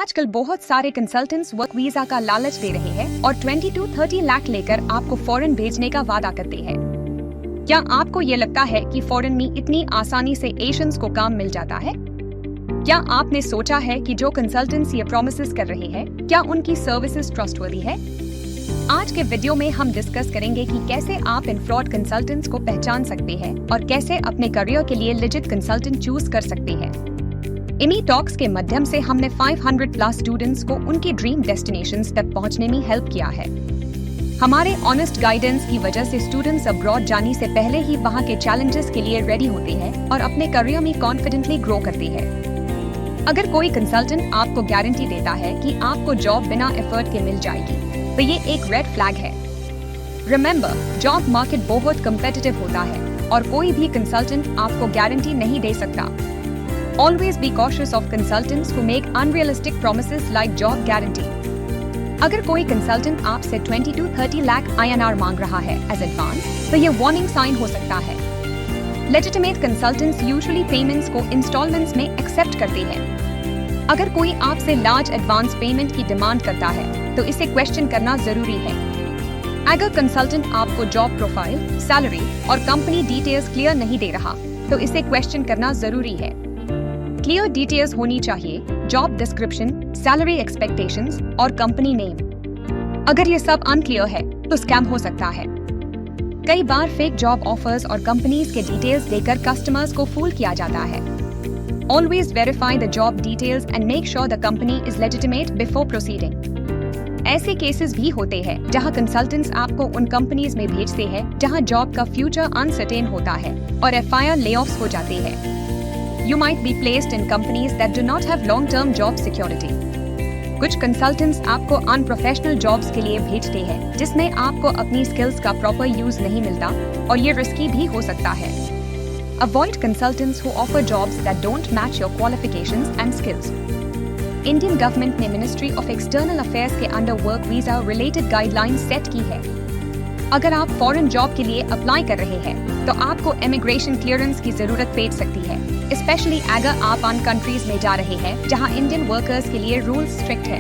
आजकल बहुत सारे कंसल्टेंट्स वर्क वीजा का लालच दे रहे हैं और 20 to 30 लाख लेकर आपको फॉरेन भेजने का वादा करते हैं। क्या आपको ये लगता है कि फॉरेन में इतनी आसानी से एशियंस को काम मिल जाता है? क्या आपने सोचा है कि जो कंसल्टेंट्स ये प्रॉमिसेस कर रहे हैं, क्या उनकी सर्विसेज ट्रस्टवर्दी है? आज के वीडियो में हम डिस्कस करेंगे कि कैसे आप इन फ्रॉड कंसल्टेंट्स को पहचान सकते हैं और कैसे अपने करियर के लिए लेजिट कंसल्टेंट चूज कर सकते हैं। इन्हीं टॉक्स के माध्यम से हमने 500 प्लस स्टूडेंट्स को उनके ड्रीम डेस्टिनेशंस तक पहुंचने में हेल्प किया है। हमारे ऑनेस्ट गाइडेंस की वजह से स्टूडेंट्स अब्रॉड जाने से पहले ही वहां के चैलेंजेस के लिए रेडी होते हैं और अपने करियर में कॉन्फिडेंटली ग्रो करते हैं। अगर कोई कंसल्टेंट आपको गारंटी देता है कि आपको जॉब बिना एफर्ट के मिल जाएगी, तो ये एक रेड फ्लैग है। रिमेंबर, जॉब मार्केट बहुत कम्पिटिटिव होता है और कोई भी कंसल्टेंट आपको गारंटी नहीं दे सकता। Always be cautious of consultants who make unrealistic promises like job guarantee. अगर कोई कंसल्टेंट आपसे 20 to 30 लाख INR मांग रहा है एज एडवांस, तो ये वार्निंग साइन हो सकता है। Legitimate consultants usually payments को इंस्टॉलमेंट्स में एक्सेप्ट करते हैं। अगर कोई आपसे लार्ज एडवांस पेमेंट की डिमांड करता है, तो इसे क्वेश्चन करना जरूरी है। अगर कंसल्टेंट आपको जॉब प्रोफाइल, सैलरी और कंपनी डिटेल्स क्लियर नहीं दे रहा, तो इसे क्वेश्चन करना जरूरी है। क्लियर डिटेल्स होनी चाहिए, जॉब डिस्क्रिप्शन, सैलरी एक्सपेक्टेशंस और कंपनी नेम। अगर ये सब अनक्लियर है, तो स्कैम हो सकता है। कई बार फेक जॉब ऑफर्स और कंपनीज के डिटेल्स देकर कस्टमर्स को फूल किया जाता है। Always verify the job details and make sure the company is legitimate before proceeding. ऐसे केसेस भी होते हैं जहां कंसल्टेंट्स आपको उन कंपनीज में भेजते हैं जहां जॉब का फ्यूचर अनसर्टेन होता है और FIR लेऑफ्स हो जाते हैं। You might be placed in companies that do not have long-term job security. कुछ कंसल्टेंट्स आपको अनप्रोफेशनल जॉब्स के लिए भेजते हैं जिसमें आपको अपनी स्किल्स का प्रॉपर यूज नहीं मिलता और ये रिस्की भी हो सकता है। Avoid consultants who offer jobs that don't match your qualifications and skills. Indian government ने मिनिस्ट्री ऑफ एक्सटर्नल अफेयर्स के under work visa related guidelines set की है। अगर आप फॉरेन जॉब के लिए अप्लाई कर रहे हैं, तो आपको इमिग्रेशन क्लियरेंस की जरूरत पड़ सकती है, स्पेशली अगर आप अन कंट्रीज में जा रहे हैं जहां इंडियन वर्कर्स के लिए रूल्स स्ट्रिक्ट है।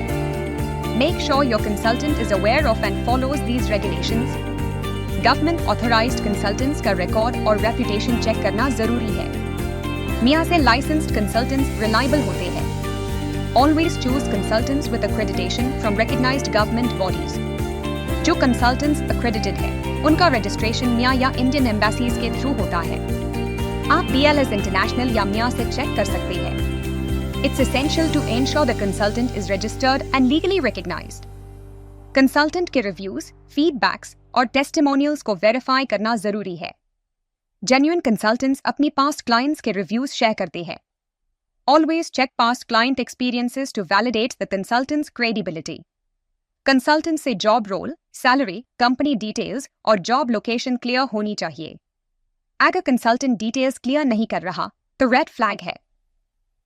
Make sure your consultant is aware of and follows these regulations. Government authorised consultants का रिकॉर्ड और रेपुटेशन चेक करना जरूरी है। मियां से लाइसेंस्ड कंसल्टेंट्स रिलायबल होते हैं। Always choose consultants with accreditation from recognized government bodies. जो कंसल्टेंट्स accredited है, उनका रजिस्ट्रेशन मिया या इंडियन एम्बेसीज के थ्रू होता है। आप BLS इंटरनेशनल या मिया से चेक कर सकते हैं। It's essential to ensure the consultant is registered and legally recognized. Consultant के रिव्यूज, फीडबैक्स और टेस्टिमोनियल्स को वेरीफाई करना जरूरी है। जेन्युइन कंसल्टेंट्स अपनी पास्ट क्लाइंट्स के रिव्यूज शेयर करते हैं। Always check past client experiences to validate the consultant's credibility. Consultant से job role, salary, company details और जॉब लोकेशन क्लियर होनी चाहिए। अगर कंसल्टेंट डिटेल्स क्लियर नहीं कर रहा, तो रेड फ्लैग है।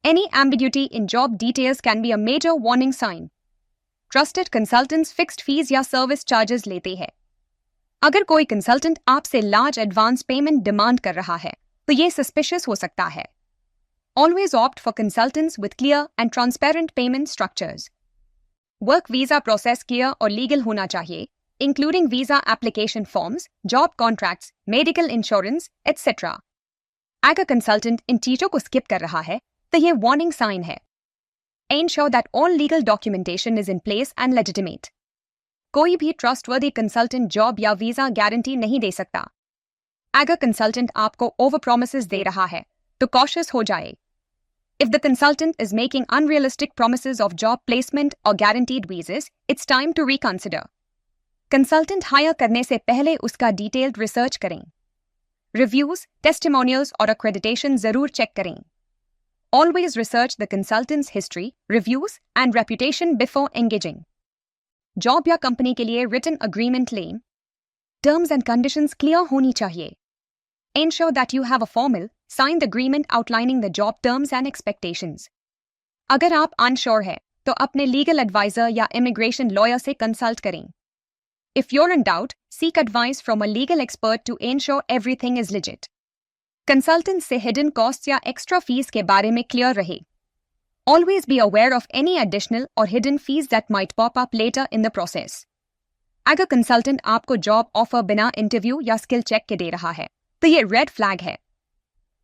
Any ambiguity in job details can be a major warning sign. Trusted consultants fixed fees या सर्विस चार्जेस लेते हैं। अगर कोई कंसल्टेंट आपसे लार्ज एडवांस पेमेंट डिमांड कर रहा है, तो ये सस्पिशियस हो सकता है। Always opt for consultants with clear and transparent payment structures. Work visa process clear और लीगल होना चाहिए, including visa application forms, job contracts, medical insurance etcetera. अगर कंसल्टेंट इन चीजों को स्किप कर रहा है, तो ये वार्निंग साइन है। Ensure that all legal documentation is in place and legitimate. कोई भी ट्रस्टवर्दी कंसल्टेंट जॉब या वीजा गारंटी नहीं दे सकता। अगर कंसल्टेंट आपको ओवर प्रोमिसेस दे रहा है, तो कॉशियस हो जाए। If the consultant is making unrealistic promises of job placement or guaranteed visas, it's time to reconsider. Consultant hire करने से पहले उसका detailed research करें। Reviews, testimonials और accreditation जरूर चेक करें। Always research the consultant's history, reviews and reputation before engaging. Job या company के लिए written agreement लें। Terms and conditions clear होनी चाहिए। Ensure that you have a formal, signed agreement outlining the job terms and expectations. अगर आप unsure है, तो अपने legal advisor या immigration lawyer से consult करें। If you're in doubt, seek advice from a legal expert to ensure everything is legit. Consultants से hidden costs या extra fees के बारे में clear रहे। Always be aware of any additional or hidden fees that might pop up later in the process. अगर consultant आपको job offer बिना interview या स्किल चेक के दे रहा है तो ये रेड फ्लैग है.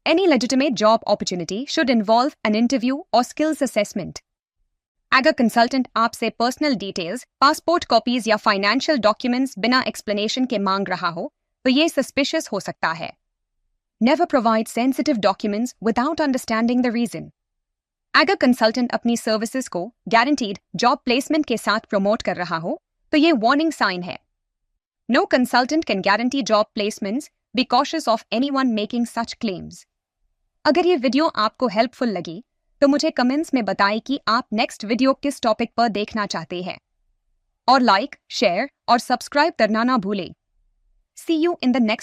Any legitimate job opportunity should involve an interview or skills assessment. अगर कंसल्टेंट आपसे पर्सनल डिटेल्स, पासपोर्ट कॉपीज या फाइनेंशियल डॉक्यूमेंट्स बिना एक्सप्लेनेशन के मांग रहा हो तो ये सस्पिशियस हो सकता है. Never provide sensitive documents without understanding the reason. अगर कंसल्टेंट अपनी सर्विसेज को गारंटीड जॉब प्लेसमेंट के साथ प्रमोट कर रहा हो तो ये वार्निंग साइन है. No consultant can guarantee job placements. Be cautious of anyone making such claims. अगर ये वीडियो आपको हेल्पफुल लगी तो मुझे कमेंट्स में बताएं कि आप नेक्स्ट वीडियो किस टॉपिक पर देखना चाहते हैं. और लाइक, शेयर और सब्सक्राइब करना ना भूलें. See you in the next